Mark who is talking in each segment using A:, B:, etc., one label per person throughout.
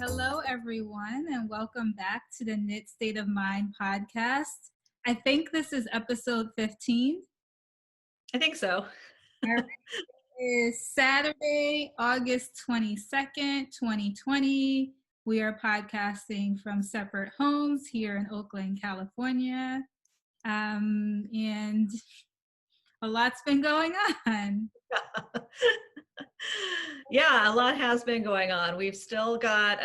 A: Hello, everyone, and welcome back to the Knit State of Mind podcast. I think this is episode 15.
B: I think so.
A: All right. It is Saturday, August 22nd, 2020. We are podcasting from separate homes here in Oakland, California. And a lot's been going on.
B: Yeah, a lot has been going on. We've still got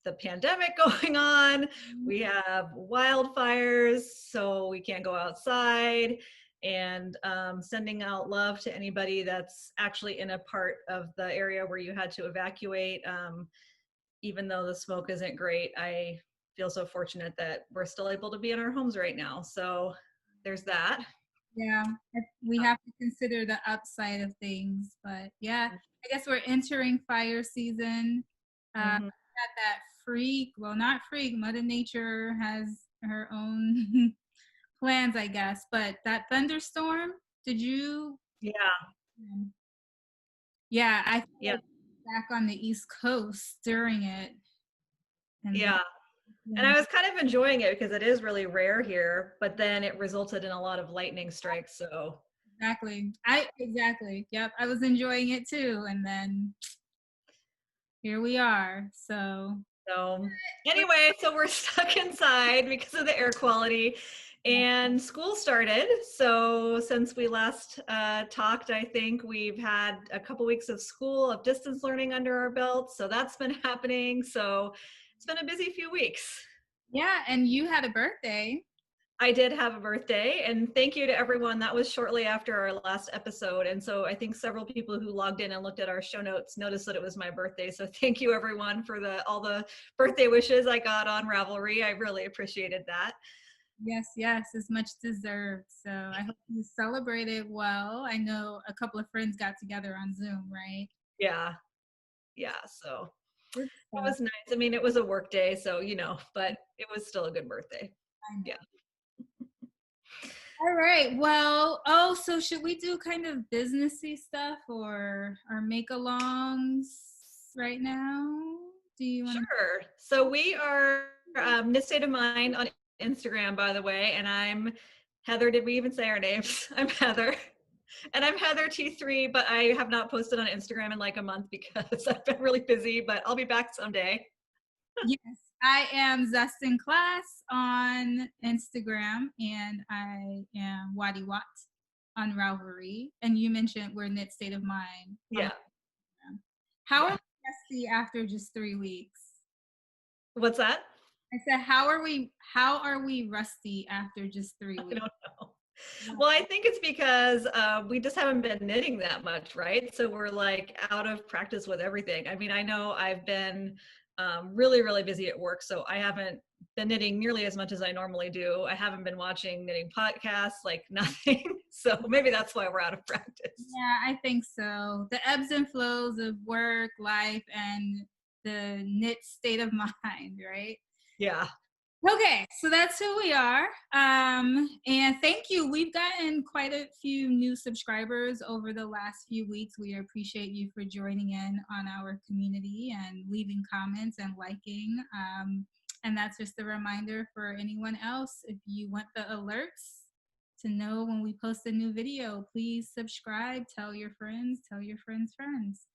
B: the pandemic going on. We have wildfires, so we can't go outside. And sending out love to anybody that's actually in a part of the area where you had to evacuate. Even though the smoke isn't great, I feel so fortunate that we're still able to be in our homes right now. So there's that.
A: Yeah, we have to consider the upside of things, but yeah, I guess we're entering fire season. Had that freak, well, not freak, Mother Nature has her own plans, I guess, but that thunderstorm, did you?
B: Yeah.
A: Yeah, I feel back on the East Coast during it.
B: Yeah. And I was kind of enjoying it because it is really rare here, but then it resulted in a lot of lightning strikes. So
A: exactly. Yep. I was enjoying it too. And then here we are. So
B: anyway, so we're stuck inside because of the air quality and school started. So since we last talked, I think we've had a couple weeks of school of distance learning under our belt. So that's been happening. So it's been a busy few weeks.
A: Yeah, and you had a birthday.
B: I did have a birthday, and thank you to everyone. That was shortly after our last episode, and so I think several people who logged in and looked at our show notes noticed that it was my birthday. So thank you everyone for all the birthday wishes I got on Ravelry. I really appreciated that.
A: Yes, it's much deserved. So I hope you celebrated well. I know a couple of friends got together on Zoom, right?
B: Yeah, so it was nice. I mean, it was a work day, so but it was still a good birthday. Yeah.
A: All right. Well, so should we do kind of businessy stuff or make-alongs right now? Do you want to?
B: Sure. So we are Knit State of Mind on Instagram, by the way, and I'm Heather. Did we even say our names? I'm Heather. And I'm heathertee3, but I have not posted on Instagram in like a month because I've been really busy, but I'll be back someday.
A: Yes, I am Zest in Class on Instagram, and I am wattywat on Ravelry. And you mentioned we're Knit State of Mind.
B: Yeah.
A: How are we rusty after just 3 weeks?
B: What's that?
A: I said, how are we rusty after just 3 weeks?
B: I don't know. Well, I think it's because we just haven't been knitting that much, right? So we're like out of practice with everything. I mean, I know I've been really, really busy at work, so I haven't been knitting nearly as much as I normally do. I haven't been watching knitting podcasts, like nothing. So maybe that's why we're out of practice.
A: Yeah, I think so. The ebbs and flows of work, life, and the knit state of mind, right?
B: Yeah.
A: Okay, so that's who we are. And thank you. We've gotten quite a few new subscribers over the last few weeks. We appreciate you for joining in on our community and leaving comments and liking. And that's just a reminder for anyone else. If you want the alerts, to know when we post a new video. Please subscribe, tell your friends, tell your friends' friends.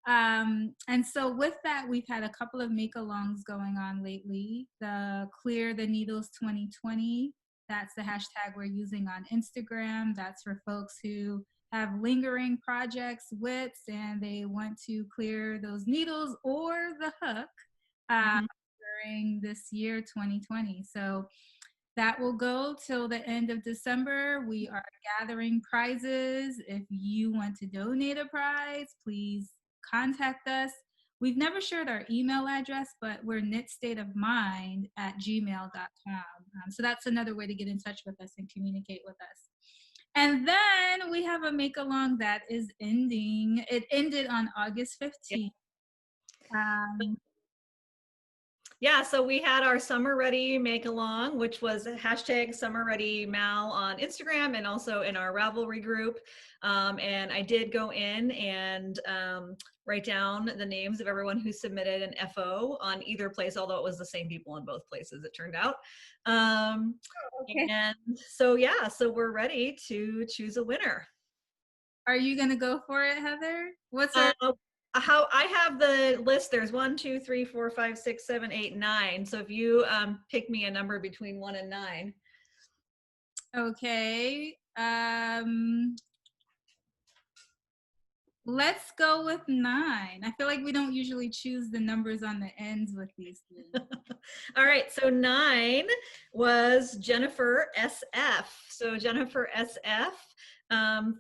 A: And so with that, we've had a couple of make-alongs going on lately. The Clear the Needles 2020, that's the hashtag we're using on Instagram. That's for folks who have lingering projects, WIPs, and they want to clear those needles or the hook during this year, 2020. So that will go till the end of December. We are gathering prizes. If you want to donate a prize, please contact us. We've never shared our email address, but we're knitstateofmind@gmail.com. So that's another way to get in touch with us and communicate with us. And then we have a make along that is ending. It ended on August 15th.
B: Yeah, so we had our Summer Ready make along, which was hashtag Summer Ready Mal on Instagram and also in our Ravelry group. And I did go in and write down the names of everyone who submitted an FO on either place, although it was the same people in both places, it turned out.
A: Okay.
B: And so, yeah, so we're ready to choose a winner.
A: Are you going to go for it, Heather? What's our
B: how I have the list? There's 1, 2, 3, 4, 5, 6, 7, 8, 9. So if you pick me a number between 1 and 9.
A: Okay. Let's go with 9. I feel like we don't usually choose the numbers on the ends with these things.
B: All right, so 9 was Jennifer SF. So Jennifer SF,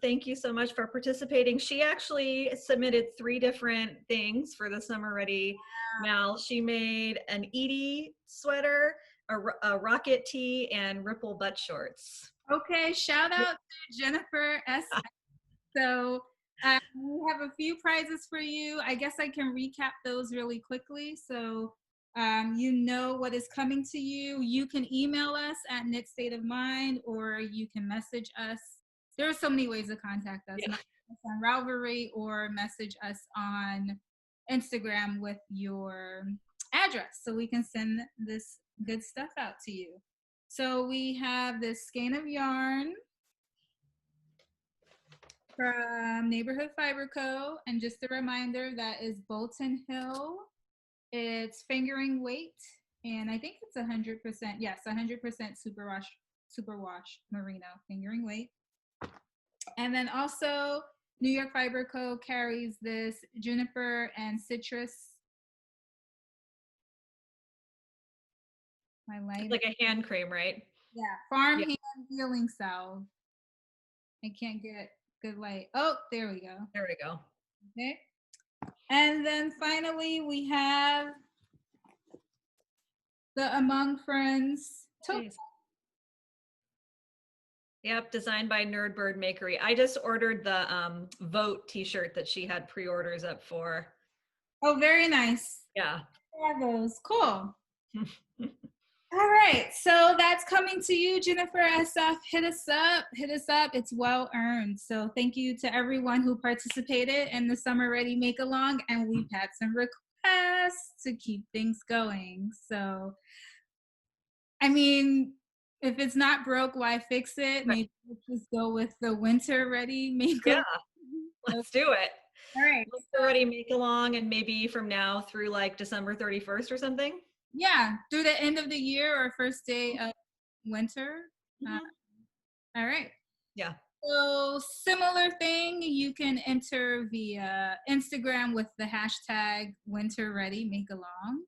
B: thank you so much for participating. She actually submitted 3 different things for the Summer Ready Mal. She made an Edie sweater, a rocket tee, and ripple butt shorts.
A: Okay, shout out to Jennifer SF. So we have a few prizes for you. I guess I can recap those really quickly. So you know what is coming to you. You can email us at knitstateofmind, or you can message us. There are so many ways to contact us.
B: Yeah.
A: On Ravelry, or message us on Instagram with your address so we can send this good stuff out to you. So we have this skein of yarn from Neighborhood Fiber Co. And just a reminder, that is Bolton Hill. It's fingering weight, and I think it's 100%. Yes, 100% superwash merino fingering weight. And then also New York Fiber Co. carries this juniper and citrus. My light.
B: It's like a hand cream, right?
A: Yeah, farm hand healing salve. I can't get good light. Oh, there we go.
B: There we go.
A: Okay. And then finally, we have the Among Friends tote.
B: Yep, designed by Nerdbird Makery. I just ordered the Vote t-shirt that she had pre-orders up for.
A: Oh, very nice.
B: Yeah.
A: Yeah, those. Cool. All right, so that's coming to you, Jennifer SF. Hit us up. Hit us up. It's well earned. So thank you to everyone who participated in the Summer Ready Make Along, and we've had some requests to keep things going. So, I mean, if it's not broke, why fix it? Maybe let's just go with the Winter Ready Make Along.
B: Yeah, let's do it.
A: All right.
B: Winter Ready Make Along, and maybe from now through like December 31st or something.
A: Yeah, through the end of the year or first day of winter. All right.
B: Yeah.
A: So similar thing, you can enter via Instagram with the hashtag Winter Ready Make Along,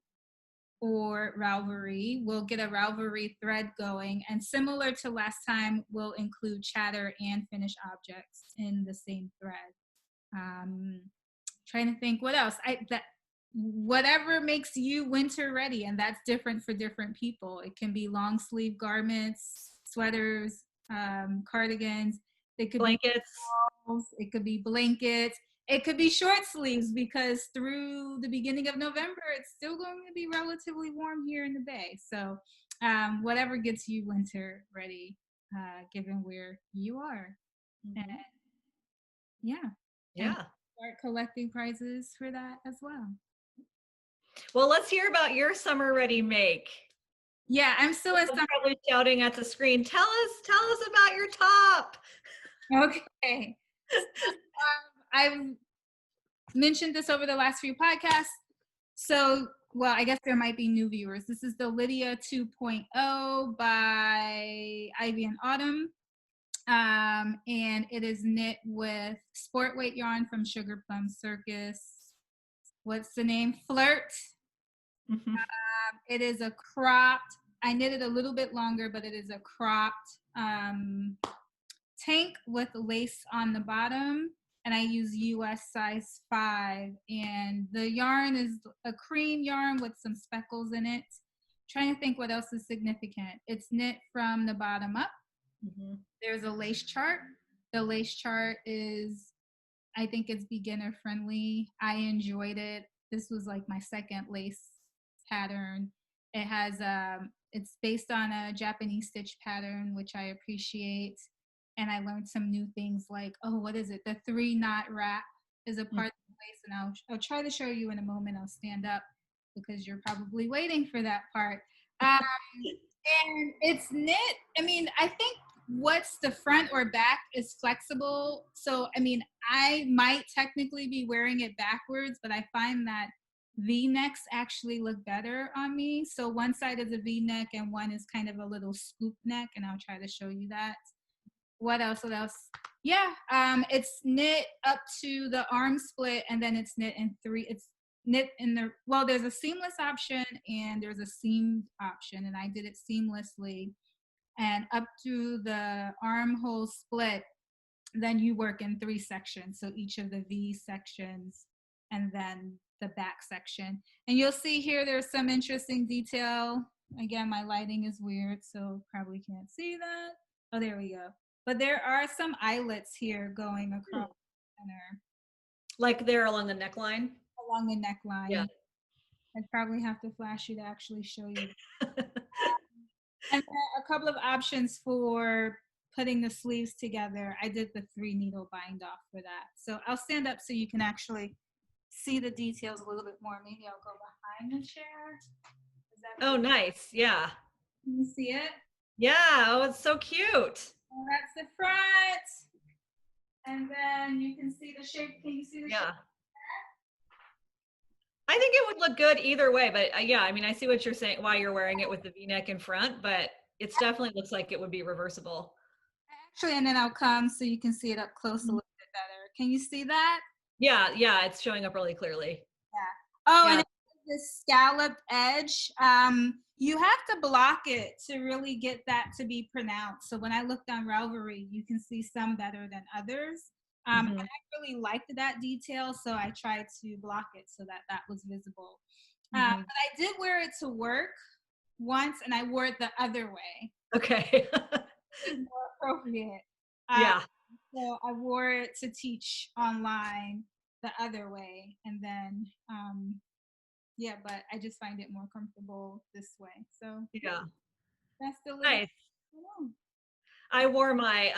A: or Ravelry. We'll get a Ravelry thread going, and similar to last time, we'll include chatter and finished objects in the same thread. Trying to think what else. Whatever makes you winter ready, and that's different for different people. It can be long sleeve garments, sweaters, cardigans. It could
B: blankets.
A: It could be blankets. It could be short sleeves, because through the beginning of November, it's still going to be relatively warm here in the Bay. So whatever gets you winter ready, given where you are. And and start collecting prizes for that as well.
B: Well, let's hear about your Summer Ready make.
A: Yeah, I'm still in
B: I'm probably shouting at the screen, tell us about your top.
A: Okay. I've mentioned this over the last few podcasts. So, well, I guess there might be new viewers. This is the Lydia 2.0 by Ivy and Autumn. And it is knit with sport weight yarn from Sugar Plum Circus. What's the name? Flirt. It is a cropped, I knit it a little bit longer, but it is a cropped tank with lace on the bottom. And I use US size 5. And the yarn is a cream yarn with some speckles in it. Trying to think what else is significant. It's knit from the bottom up. There's a lace chart. The lace chart is, I think it's beginner friendly. I enjoyed it. This was like my second lace pattern. It has it's based on a Japanese stitch pattern, which I appreciate. And I learned some new things like, oh, what is it? The 3-knot wrap is a part of the lace, and I'll try to show you in a moment. I'll stand up because you're probably waiting for that part. And it's knit. I mean, I think what's the front or back is flexible. So, I mean, I might technically be wearing it backwards, but I find that V-necks actually look better on me. So one side is a V-neck and one is kind of a little scoop neck, and I'll try to show you that. What else? Yeah, it's knit up to the arm split, and then it's knit in 3. It's knit in the, well, there's a seamless option and there's a seamed option, and I did it seamlessly. And up to the armhole split, then you work in 3 sections. So each of the V sections and then the back section. And you'll see here there's some interesting detail. Again, my lighting is weird, so probably can't see that. Oh, there we go. But there are some eyelets here going across the center.
B: Like there along the neckline?
A: Along the neckline.
B: Yeah.
A: I'd probably have to flash you to actually show you. And a couple of options for putting the sleeves together. I did the 3 needle bind off for that. So I'll stand up so you can actually see the details a little bit more. Maybe I'll go behind the chair.
B: Oh, nice. Yeah.
A: Can you see it?
B: Yeah. Oh, it's so cute.
A: And that's the front. And then you can see the shape. Can you see the shape?
B: I think it would look good either way, but yeah, I mean, I see what you're saying, why you're wearing it with the V-neck in front, but it definitely looks like it would be reversible.
A: Actually, and then I'll come so you can see it up close a little bit better. Can you see that?
B: Yeah, it's showing up really clearly.
A: Yeah. Oh, yeah. And the scalloped edge, you have to block it to really get that to be pronounced. So when I looked on Ravelry, you can see some better than others. And I really liked that detail, so I tried to block it so that that was visible. But I did wear it to work once, and I wore it the other way.
B: Okay.
A: It's more appropriate.
B: Yeah.
A: So I wore it to teach online the other way, and then yeah, but I just find it more comfortable this way. So
B: yeah,
A: that's the
B: nice. I wore my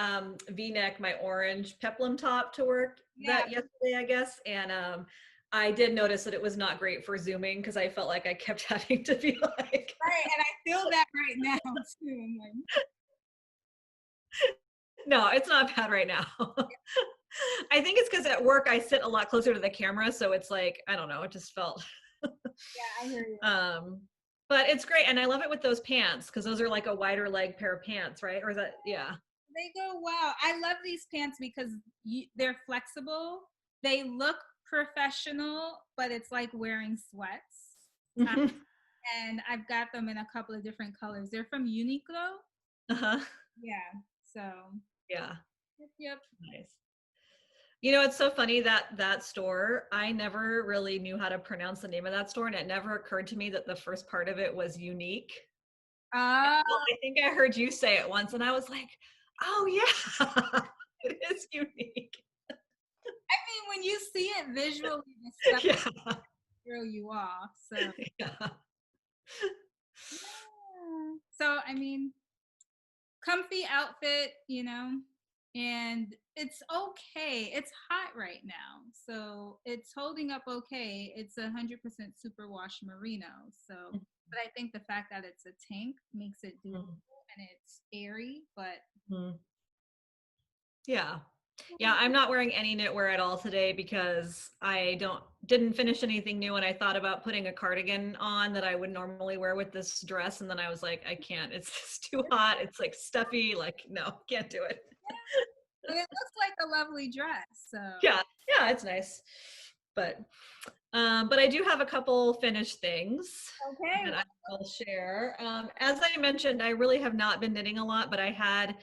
B: V-neck, my orange peplum top to work that yesterday, I guess, and I did notice that it was not great for zooming because I felt like I kept having to be like
A: right, and I feel that right now too. I'm like,
B: no, it's not bad right now. I think it's because at work I sit a lot closer to the camera, so it's like, I don't know, it just felt
A: yeah, I hear you.
B: But it's great, and I love it with those pants because those are like a wider leg pair of pants, right? Or is that, yeah,
A: they go well. I love these pants because they're flexible, they look professional, but it's like wearing sweats. And I've got them in a couple of different colors. They're from Uniqlo. Yeah, so
B: yeah.
A: Yep.
B: Nice. You know, it's so funny that that store, I never really knew how to pronounce the name of that store, and it never occurred to me that the first part of it was unique. I think I heard you say it once, and I was like, oh yeah, it is unique.
A: I mean, when you see it visually, the stuff throw you off. So yeah. So I mean, comfy outfit, you know, and it's okay. It's hot right now, so it's holding up okay. It's 100% superwash merino, so But I think the fact that it's a tank makes it doable and it's airy, but
B: yeah. Yeah, I'm not wearing any knitwear at all today because I didn't finish anything new, and I thought about putting a cardigan on that I would normally wear with this dress, and then I was like, I can't. It's too hot. It's like stuffy. Like, no, can't do it.
A: but it looks like a lovely dress. So
B: Yeah, it's nice. But I do have a couple finished things
A: okay.
B: that I will share. As I mentioned, I really have not been knitting a lot, but I had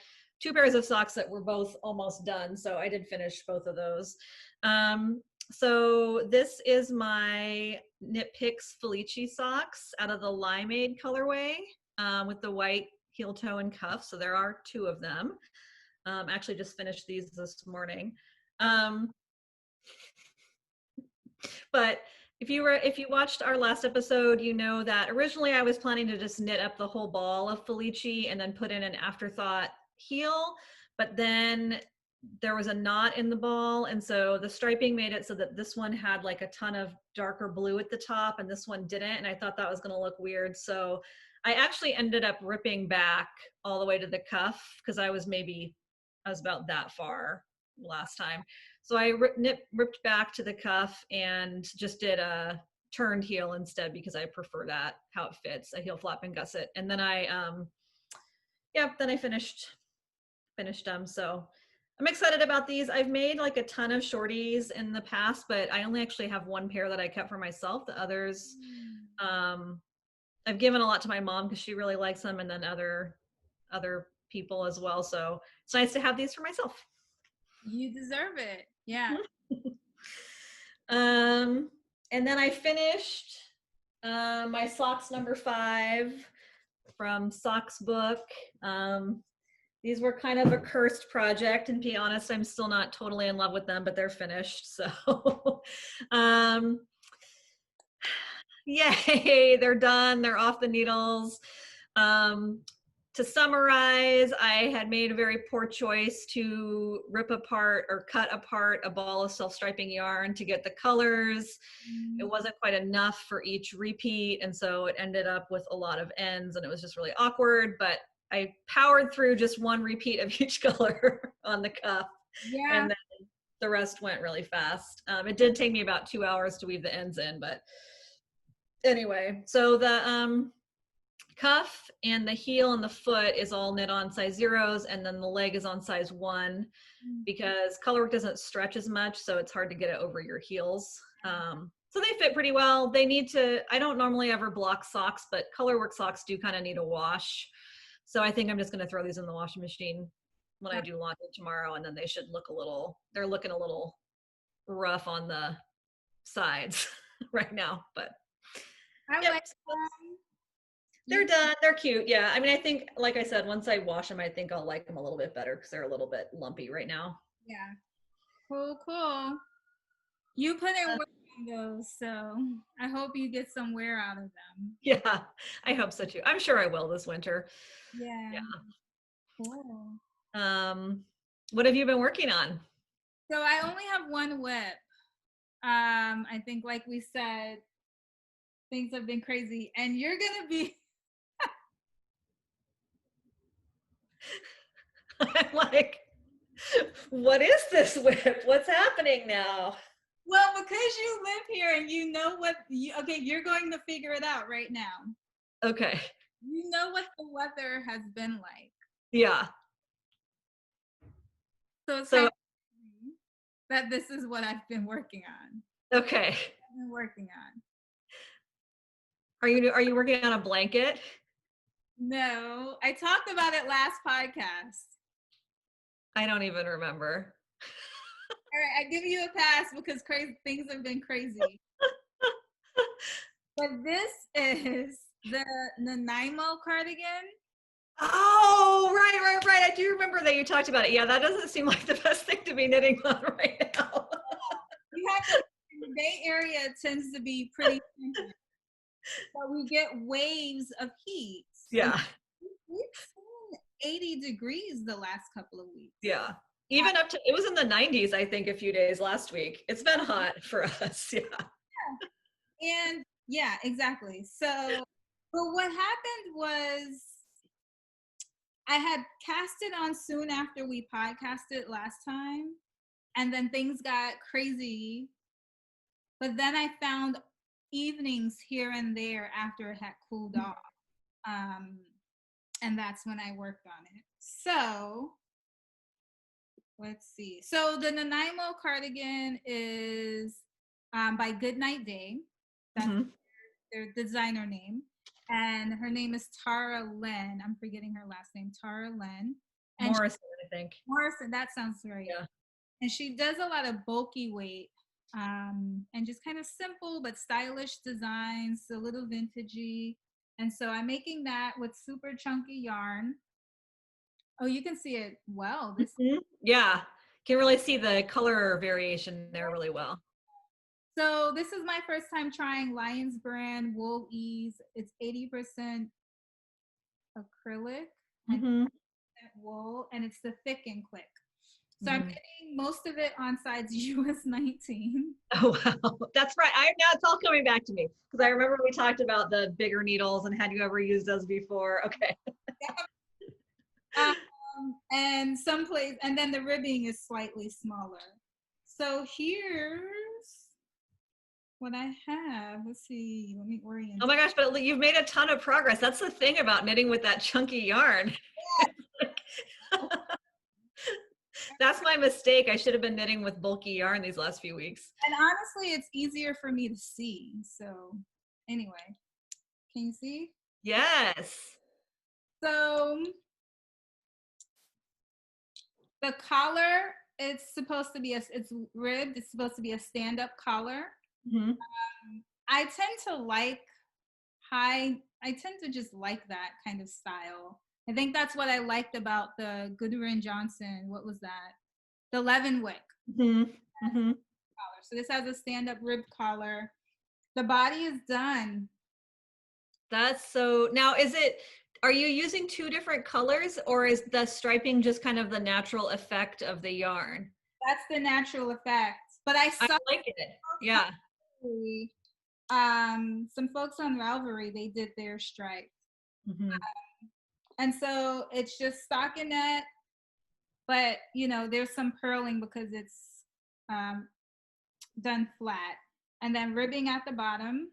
B: 2 pairs of socks that were both almost done, so I did finish both of those. So this is my Knit Picks Felici socks out of the Limeade colorway with the white heel toe and cuff. So there are 2 of them. Actually just finished these this morning. But if you watched our last episode, you know that originally I was planning to just knit up the whole ball of Felici and then put in an afterthought heel, but then there was a knot in the ball, and so the striping made it so that this one had like a ton of darker blue at the top and this one didn't, and I thought that was going to look weird. So I actually ended up ripping back all the way to the cuff because I was about that far last time. So I ripped back to the cuff and just did a turned heel instead because I prefer that, how it fits, a heel flap and gusset. And then then I finished them. So I'm excited about these. I've made like a ton of shorties in the past, but I only actually have 1 pair that I kept for myself. The others, I've given a lot to my mom because she really likes them, and then other people as well. So it's nice to have these for myself.
A: You deserve it. Yeah.
B: And then I finished my socks number 5 from Soxx book. These were kind of a cursed project, and to be honest, I'm still not totally in love with them, but they're finished. So yay, they're done. They're off the needles. To summarize, I had made a very poor choice to rip apart or cut apart a ball of self-striping yarn to get the colors. It wasn't quite enough for each repeat, and so it ended up with a lot of ends, and it was just really awkward, but I powered through just 1 repeat of each color on the cuff, and then the rest went really fast. It did take me about 2 hours to weave the ends in, but anyway, so the cuff and the heel and the foot is all knit on size 0s, and then the leg is on size 1 because colorwork doesn't stretch as much, so it's hard to get it over your heels. So they fit pretty well. They need to, I don't normally ever block socks, but colorwork socks do kind of need a wash. So I think I'm just going to throw these in the washing machine when I do laundry tomorrow, and then they should look they're looking a little rough on the sides right now, but
A: I like them.
B: They're done. They're cute. Yeah. I mean, I think, like I said, once I wash them, I think I'll like them a little bit better because they're a little bit lumpy right now.
A: Yeah. Cool. You put in work on those, so I hope you get some wear out of them.
B: Yeah, I hope so too. I'm sure I will this winter.
A: Yeah. Cool.
B: What have you been working on?
A: So I only have 1 WIP. I think, like we said, things have been crazy, and you're gonna be.
B: I'm like, what is this WIP? What's happening now?
A: Well, because you live here and you know okay, you're going to figure it out right now.
B: Okay.
A: You know what the weather has been like.
B: Yeah.
A: So it's kind of that this is what I've been working on.
B: Okay.
A: I've been working on.
B: Are you working on a blanket?
A: No, I talked about it last podcast.
B: I don't even remember.
A: All right, I give you a pass because things have been crazy. But this is the Nanaimo cardigan.
B: Oh, right. I do remember that you talked about it. Yeah, that doesn't seem like the best thing to be knitting on right now.
A: You have to, the Bay Area tends to be pretty simple. So we get waves of heat.
B: Yeah.
A: We've seen 80 degrees the last couple of weeks.
B: Yeah. Even up to, it was in the 90s, I think, a few days last week. It's been hot for us. Yeah.
A: And yeah, exactly. So But what happened was I had cast it on soon after we podcasted last time, and then things got crazy. But then I found evenings here and there after it had cooled off. And that's when I worked on it. So let's see. So the Nanaimo Cardigan is by Goodnight Day. That's their designer name. And her name is Tara-Lynn. I'm forgetting her last name, Tara-Lynn.
B: Morrison, I think.
A: Morrison, that sounds right.
B: Yeah.
A: And she does a lot of bulky weight and just kind of simple but stylish designs, a little vintagey. And so I'm making that with super chunky yarn. Oh, you can see it well. This
B: Yeah, can really see the color variation there really well.
A: So this is my first time trying Lion's brand Wool Ease. It's 80% acrylic and wool, and it's the thick and quick. So I'm knitting most of it on size US 19.
B: Oh, wow. That's right. Now it's all coming back to me because I remember we talked about the bigger needles and had you ever used those before? Okay.
A: And and then the ribbing is slightly smaller. So here's what I have. Let's see, let me orient.
B: Oh my gosh, but you've made a ton of progress. That's the thing about knitting with that chunky yarn. That's my mistake. I should have been knitting with bulky yarn these last few weeks.
A: And honestly, it's easier for me to see. So anyway, can you see?
B: Yes.
A: So the collar, it's supposed to be it's ribbed. It's supposed to be a stand-up collar. I tend to just like that kind of style. I think that's what I liked about the Goodwin Johnson. What was that? The Leavenwick. Collar. So this has a stand-up ribbed collar. The body is done.
B: That's so. Now, are you using two different colors, or is the striping just kind of the natural effect of the yarn?
A: That's the natural effect. But I
B: like it. Yeah.
A: Some folks on Ravelry, they did their stripe. And so it's just stockinette, but there's some purling because it's done flat. And then ribbing at the bottom.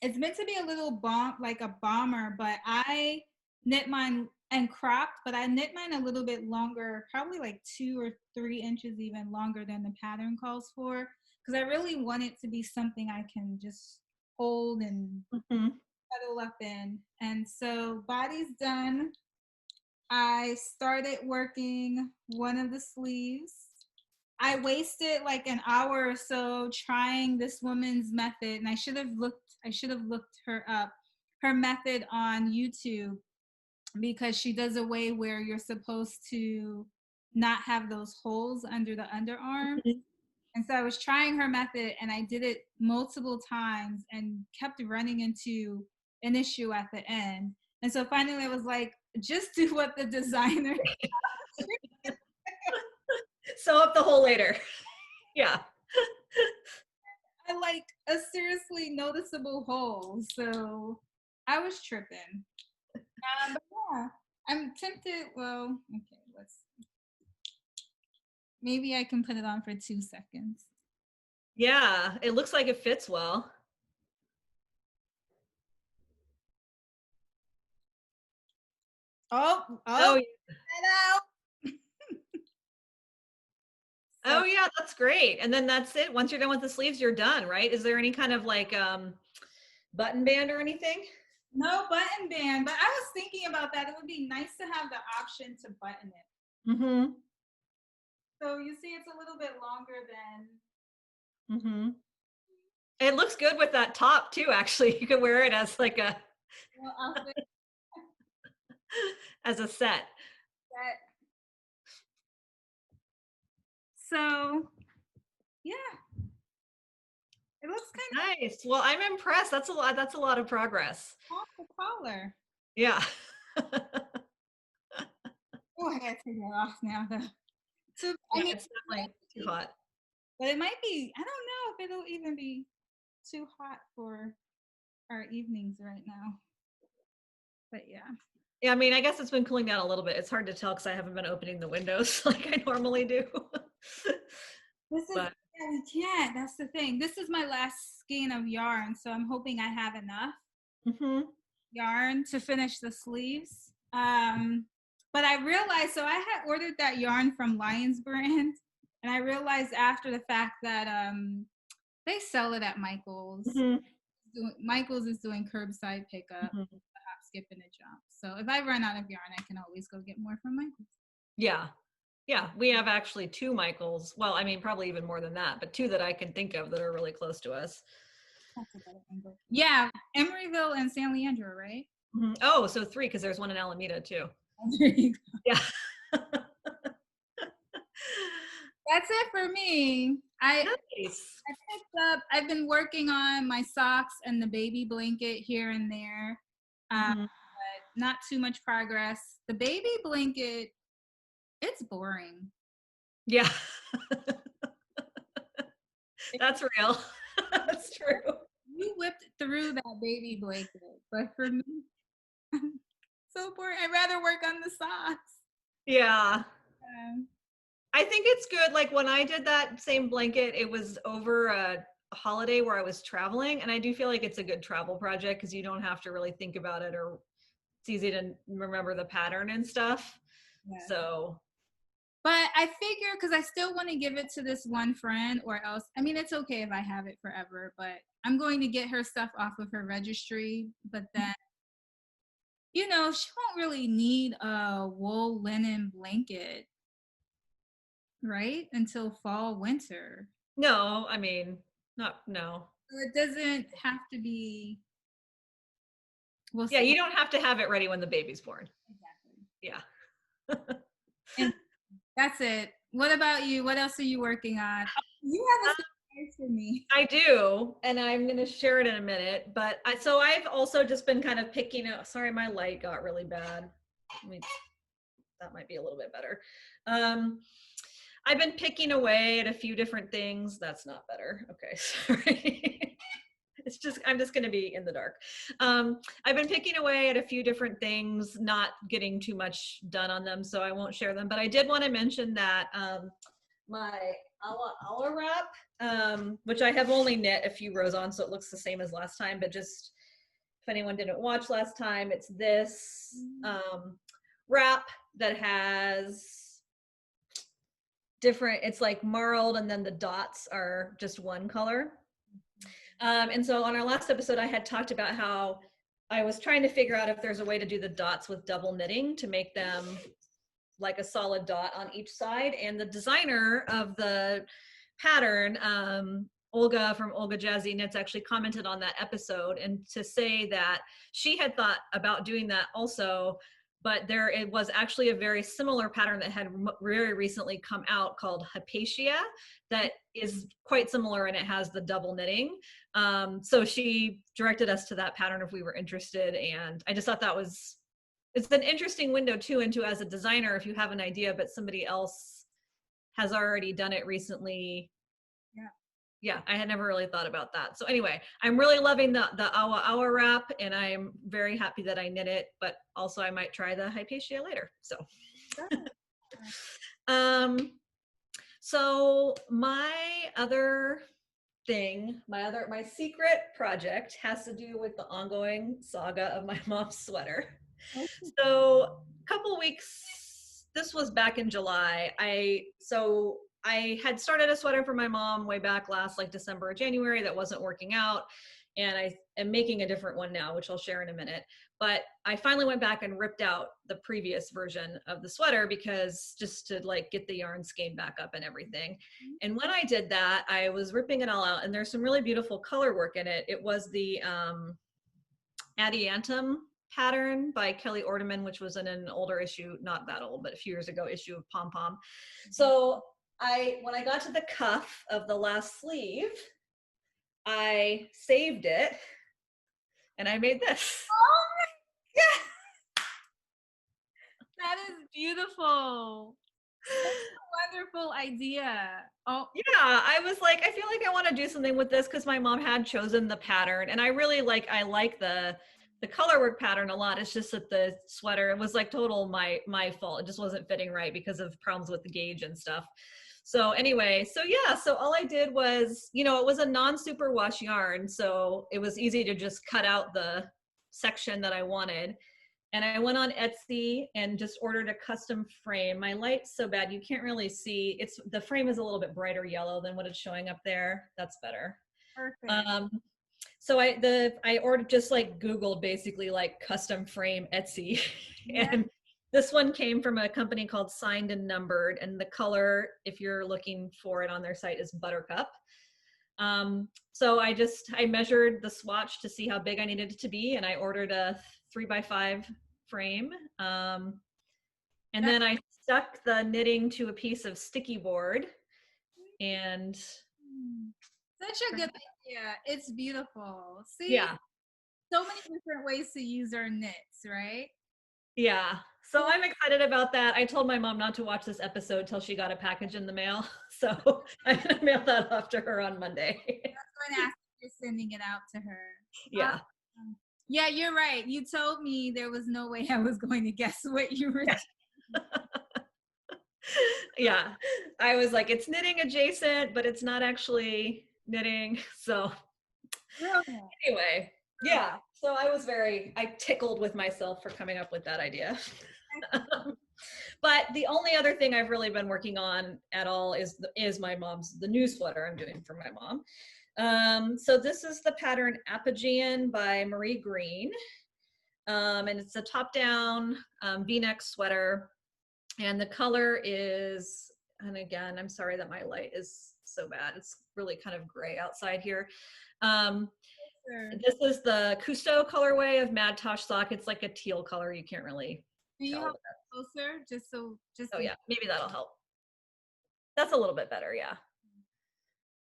A: It's meant to be a little like a bomber, but I knit mine and cropped, but I knit mine a little bit longer, probably like 2 or 3 inches even longer than the pattern calls for, because I really want it to be something I can just hold and cuddle up in. And so body's done. I started working one of the sleeves. I wasted like an hour or so trying this woman's method, and I should have looked her up, her method on YouTube, because she does a way where you're supposed to not have those holes under the underarms. And so I was trying her method, and I did it multiple times and kept running into an issue at the end. And so finally I was like, just do what the designer
B: Sew up the hole later. Yeah.
A: I like a seriously noticeable hole, so I was tripping. But yeah, I'm tempted. Well, okay, let's see. Maybe I can put it on for 2 seconds.
B: Yeah, it looks like it fits well.
A: Oh,
B: yeah.
A: So,
B: oh yeah, that's great. And then that's it. Once you're done with the sleeves, you're done, right? Is there any kind of like button band or anything?
A: No button band, but I was thinking about that. It would be nice to have the option to button it. So you see it's a little bit longer than.
B: It looks good with that top too, actually. You could wear it as like a as a set.
A: So yeah, it looks kind
B: of nice. Well, I'm impressed. That's a lot of progress.
A: Off the collar.
B: Yeah.
A: Oh, I gotta take that off now though. So
B: I mean, it's definitely too hot.
A: But it might be, I don't know if it'll even be too hot for our evenings right now. But yeah.
B: Yeah, I mean, I guess it's been cooling down a little bit. It's hard to tell because I haven't been opening the windows like I normally do.
A: This is,
B: But
A: yeah, we can't. That's the thing. This is my last skein of yarn, so I'm hoping I have enough yarn to finish the sleeves. But I realized, so I had ordered that yarn from Lions Brand, and I realized after the fact that they sell it at Michael's. Michael's is doing curbside pickup, a hop, skip, and a jump. So if I run out of yarn, I can always go get more from Michael's.
B: Yeah. Yeah, we have actually 2 Michaels. Well, I mean, probably even more than that, but 2 that I can think of that are really close to us.
A: That's a better angle. Yeah, Emeryville and San Leandro, right?
B: Oh, so 3 because there's one in Alameda too.
A: There you go.
B: Yeah.
A: That's it for me.
B: Nice.
A: I picked up, I've been working on my socks and the baby blanket here and there, but not too much progress. The baby blanket, it's boring.
B: Yeah. That's real. That's true.
A: You whipped through that baby blanket, but for me, so boring. I'd rather work on the socks.
B: Yeah. I think it's good. Like when I did that same blanket, it was over a holiday where I was traveling, and I do feel like it's a good travel project because you don't have to really think about it, or it's easy to remember the pattern and stuff. Yeah. So,
A: but I figure because I still want to give it to this one friend, or else, I mean, it's okay if I have it forever, but I'm going to get her stuff off of her registry. But then, you know, she won't really need a wool linen blanket, right? Until fall, winter.
B: No, I mean, no.
A: So it doesn't have to be.
B: We'll see. You don't have to have it ready when the baby's born.
A: Exactly.
B: Yeah.
A: And that's it. What about you? What else are you working on? Oh, you have a surprise for me.
B: I do, and I'm going to share it in a minute. But so I've also just been kind of picking up. Sorry, my light got really bad. That might be a little bit better. I've been picking away at a few different things. That's not better. Okay, sorry. I'm just going to be in the dark. I've been picking away at a few different things, not getting too much done on them, so I won't share them. But I did want to mention that my Awa-Awa wrap, which I have only knit a few rows on, so it looks the same as last time, but just if anyone didn't watch last time, it's this wrap that has different, it's like marled, and then the dots are just one color. And so on our last episode, I had talked about how I was trying to figure out if there's a way to do the dots with double knitting to make them like a solid dot on each side. And the designer of the pattern, Olga from Olga Jazzy Knits, actually commented on that episode, and to say that she had thought about doing that also, but it was actually a very similar pattern that had very recently come out called Hypatia that is quite similar, and it has the double knitting. So she directed us to that pattern if we were interested, and I just thought it's an interesting window too into, as a designer, if you have an idea but somebody else has already done it recently. Yeah, I had never really thought about that. So anyway, I'm really loving the Awa-Awa wrap, and I'm very happy that I knit it, but also I might try the Hypatia later. So, so my other thing, my secret project has to do with the ongoing saga of my mom's sweater. Okay. So a couple weeks, this was back in July, I had started a sweater for my mom way back last, like December or January, that wasn't working out. And I am making a different one now, which I'll share in a minute. But I finally went back and ripped out the previous version of the sweater, because just to like get the yarn skein back up and everything. And when I did that, I was ripping it all out, and there's some really beautiful color work in it. It was the Adiantum pattern by Kelly Ordeman, which was in an older issue, not that old, but a few years ago, issue of Pom Pom. So when I got to the cuff of the last sleeve, I saved it, and I made this.
A: Oh my God! That is beautiful. That's a wonderful idea. Oh
B: yeah, I was like, I feel like I want to do something with this, because my mom had chosen the pattern, and I really like the the color work pattern a lot. It's just that the sweater, it was like total my fault. It just wasn't fitting right because of problems with the gauge and stuff. So anyway, so yeah, so all I did was, you know, it was a non-super wash yarn, so it was easy to just cut out the section that I wanted. And I went on Etsy and just ordered a custom frame. My light's so bad you can't really see. It's, the frame is a little bit brighter yellow than what it's showing up there. That's better.
A: Perfect.
B: So I ordered, just like Googled basically like custom frame Etsy.
A: Yeah.
B: And this one came from a company called Signed and Numbered, and the color, if you're looking for it on their site, is Buttercup. So I measured the swatch to see how big I needed it to be, and I ordered a 3x5 frame. And then I stuck the knitting to a piece of sticky board, and
A: such a good idea. It's beautiful. See,
B: yeah.
A: so many different ways to use our knits, right?
B: Yeah. So I'm excited about that. I told my mom not to watch this episode till she got a package in the mail. So I'm going to mail that off to her on Monday.
A: I was going to ask if you're sending it out to her.
B: Yeah.
A: Yeah, you're right. You told me there was no way I was going to guess what you were doing.
B: Yeah. I was like, it's knitting adjacent, but it's not actually knitting. So anyway, yeah. So I tickled with myself for coming up with that idea. But the only other thing I've really been working on at all is the new sweater I'm doing for my mom. So this is the pattern Apogean by Marie Greene. And it's a top-down V-neck sweater. And the color is, and again, I'm sorry that my light is so bad. It's really kind of gray outside here. This is the Cousteau colorway of Mad Tosh Sock. It's like a teal color. You can't really tell.
A: Have closer, just
B: oh yeah, maybe that'll help. That's a little bit better, yeah.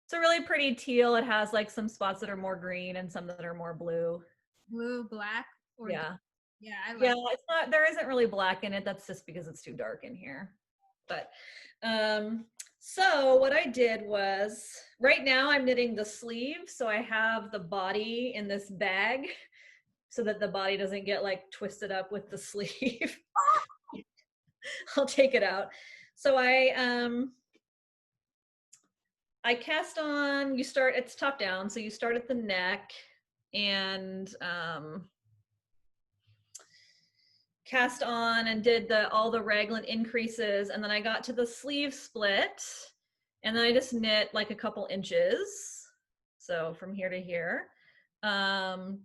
B: It's a really pretty teal. It has like some spots that are more green and some that are more blue.
A: Blue, black, or
B: yeah.
A: Yeah, I like
B: it's not, there isn't really black in it. That's just because it's too dark in here. But so what I did was, right now I'm knitting the sleeve. So I have the body in this bag so that the body doesn't get like twisted up with the sleeve. I'll take it out. So I cast on, it's top down. So you start at the neck and cast on and did all the raglan increases, and then I got to the sleeve split, and then I just knit like a couple inches, so from here to here, and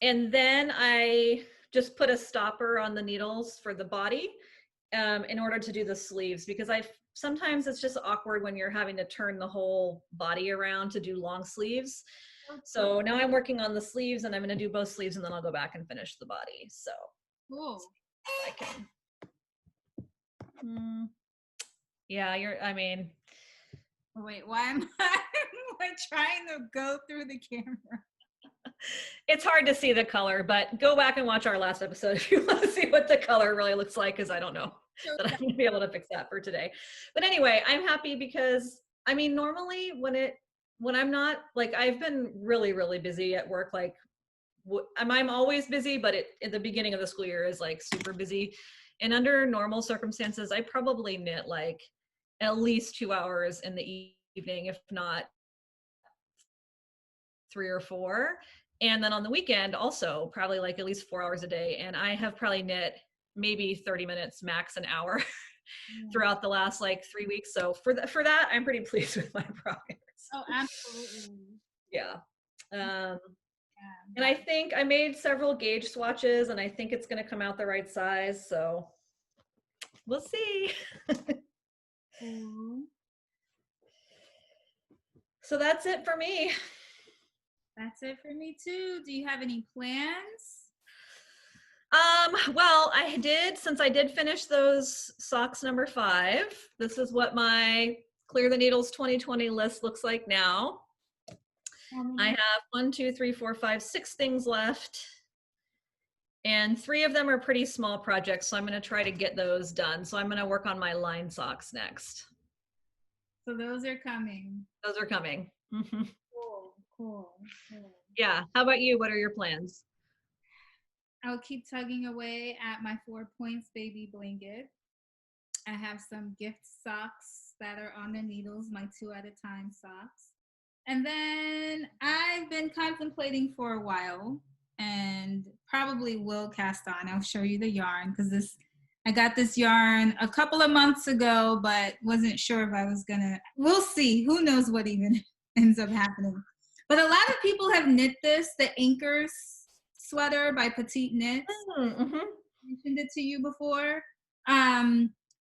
B: then I just put a stopper on the needles for the body in order to do the sleeves, because sometimes it's just awkward when you're having to turn the whole body around to do long sleeves. So now I'm working on the sleeves, and I'm going to do both sleeves, and then I'll go back and finish the body. So
A: cool.
B: I can. Yeah,
A: wait, why am I like trying to go through the camera?
B: It's hard to see the color, but go back and watch our last episode if you want to see what the color really looks like, because I don't know that I'm going to be able to fix that for today. But anyway, I'm happy because, I mean, normally when I'm not, like, I've been really, really busy at work, like, I'm always busy, but at the beginning of the school year is like super busy. And under normal circumstances, I probably knit like at least 2 hours in the evening, if not 3 or 4. And then on the weekend also probably like at least 4 hours a day. And I have probably knit maybe 30 minutes, max an hour throughout the last like 3 weeks. So for that, I'm pretty pleased with my progress.
A: Oh, absolutely.
B: Yeah. And I think I made several gauge swatches, and I think it's going to come out the right size. So we'll see. So that's it for me.
A: That's it for me too. Do you have any plans?
B: Well, since I did finish those socks number 5, this is what my Clear the Needles 2020 list looks like now. I have 6 things left, and 3 of them are pretty small projects, so I'm going to try to get those done. So I'm going to work on my line socks next.
A: So those are coming.
B: Those are coming.
A: Cool.
B: Yeah. How about you? What are your plans?
A: I'll keep tugging away at my 4 points baby blanket. I have some gift socks that are on the needles, my 2 at a time socks. And then I've been contemplating for a while and probably will cast on. I'll show you the yarn because I got this yarn a couple of months ago, but wasn't sure if I was gonna, we'll see. Who knows what even ends up happening. But a lot of people have knit this, the Anchors sweater by Petite Knits.
B: Mm-hmm.
A: I mentioned it to you before.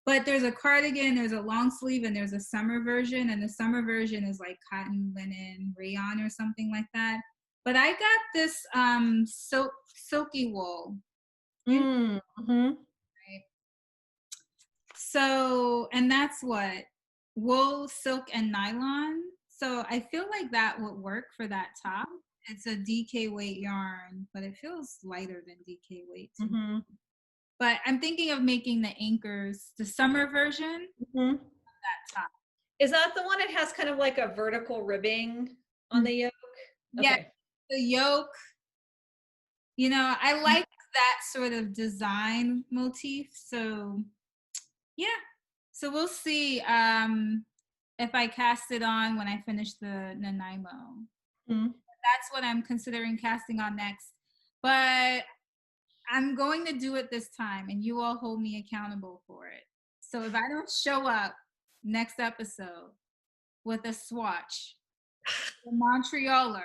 A: But there's a cardigan, there's a long sleeve, and there's a summer version. And the summer version is like cotton, linen, rayon, or something like that. But I got this silky wool.
B: Mm-hmm.
A: Right? So, and that's what? Wool, silk, and nylon. So I feel like that would work for that top. It's a DK weight yarn, but it feels lighter than DK weight too.
B: Mm-hmm.
A: But I'm thinking of making the Anchors, the summer version of that top.
B: Is that the one that has kind of like a vertical ribbing on the yoke?
A: Yeah,
B: okay.
A: the yoke. You know, I like that sort of design motif. So yeah. So we'll see if I cast it on when I finish the Nanaimo.
B: Mm-hmm.
A: That's what I'm considering casting on next. But I'm going to do it this time, and you all hold me accountable for it. So if I don't show up next episode with a swatch, a Montrealer,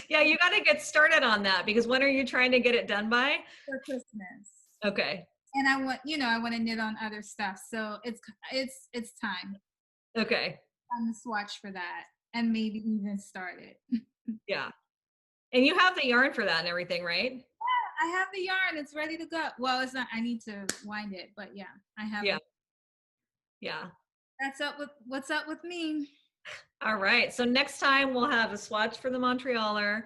B: Yeah, you got to get started on that because when are you trying to get it done by?
A: for Christmas.
B: Okay.
A: And I want to knit on other stuff. So it's time.
B: Okay.
A: On the swatch for that, and maybe even start it.
B: Yeah. And you have the yarn for that and everything, right?
A: Yeah, I have the yarn. It's ready to go. Well, it's not. I need to wind it, but yeah, I have
B: Yeah.
A: it.
B: Yeah.
A: What's up with me.
B: All right. So next time we'll have a swatch for the Montrealer.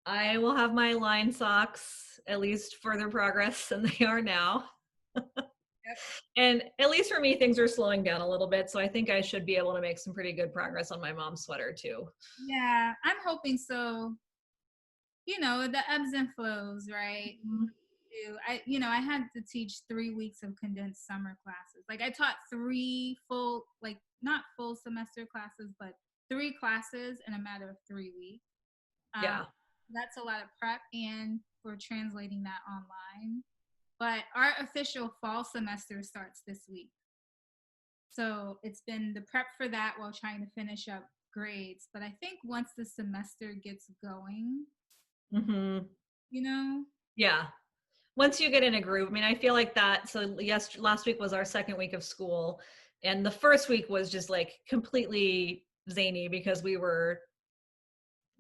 B: I will have my line socks, at least further progress than they are now.
A: Yep.
B: And at least for me, things are slowing down a little bit. So I think I should be able to make some pretty good progress on my mom's sweater too.
A: Yeah, I'm hoping so. You know, the ebbs and flows, right?
B: Mm-hmm.
A: I had to teach 3 weeks of condensed summer classes. Like I taught 3 full, like not full semester classes, but 3 classes in a matter of 3 weeks.
B: Yeah.
A: That's a lot of prep, and for translating that online. But our official fall semester starts this week. So it's been the prep for that while trying to finish up grades. But I think once the semester gets going,
B: Mm-hmm.
A: you know?
B: Yeah. Once you get in a groove, I mean, I feel like that. So yes, last week was our second week of school. And the first week was just like completely zany because we were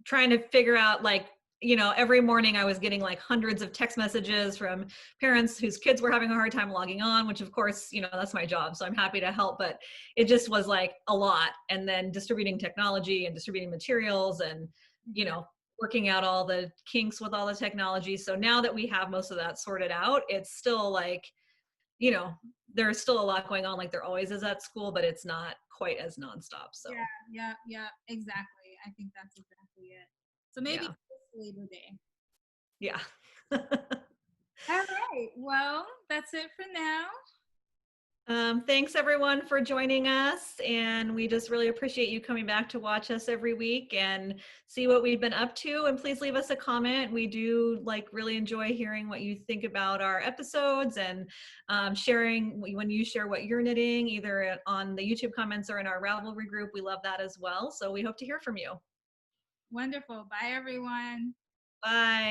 B: trying to figure out like, every morning I was getting like hundreds of text messages from parents whose kids were having a hard time logging on, which of course, that's my job. So I'm happy to help, but it just was like a lot. And then distributing technology and distributing materials and, working out all the kinks with all the technology. So now that we have most of that sorted out, it's still like, there's still a lot going on like there always is at school, but it's not quite as nonstop. So
A: Yeah, exactly. I think that's exactly it. So maybe Labor Day.
B: Yeah.
A: All right. Well, that's it for now.
B: Thanks everyone for joining us, and we just really appreciate you coming back to watch us every week and see what we've been up to. And please leave us a comment. We do really enjoy hearing what you think about our episodes and sharing when you share what you're knitting, either on the YouTube comments or in our Ravelry group. We love that as well. So we hope to hear from you.
A: Wonderful. Bye everyone.
B: Bye.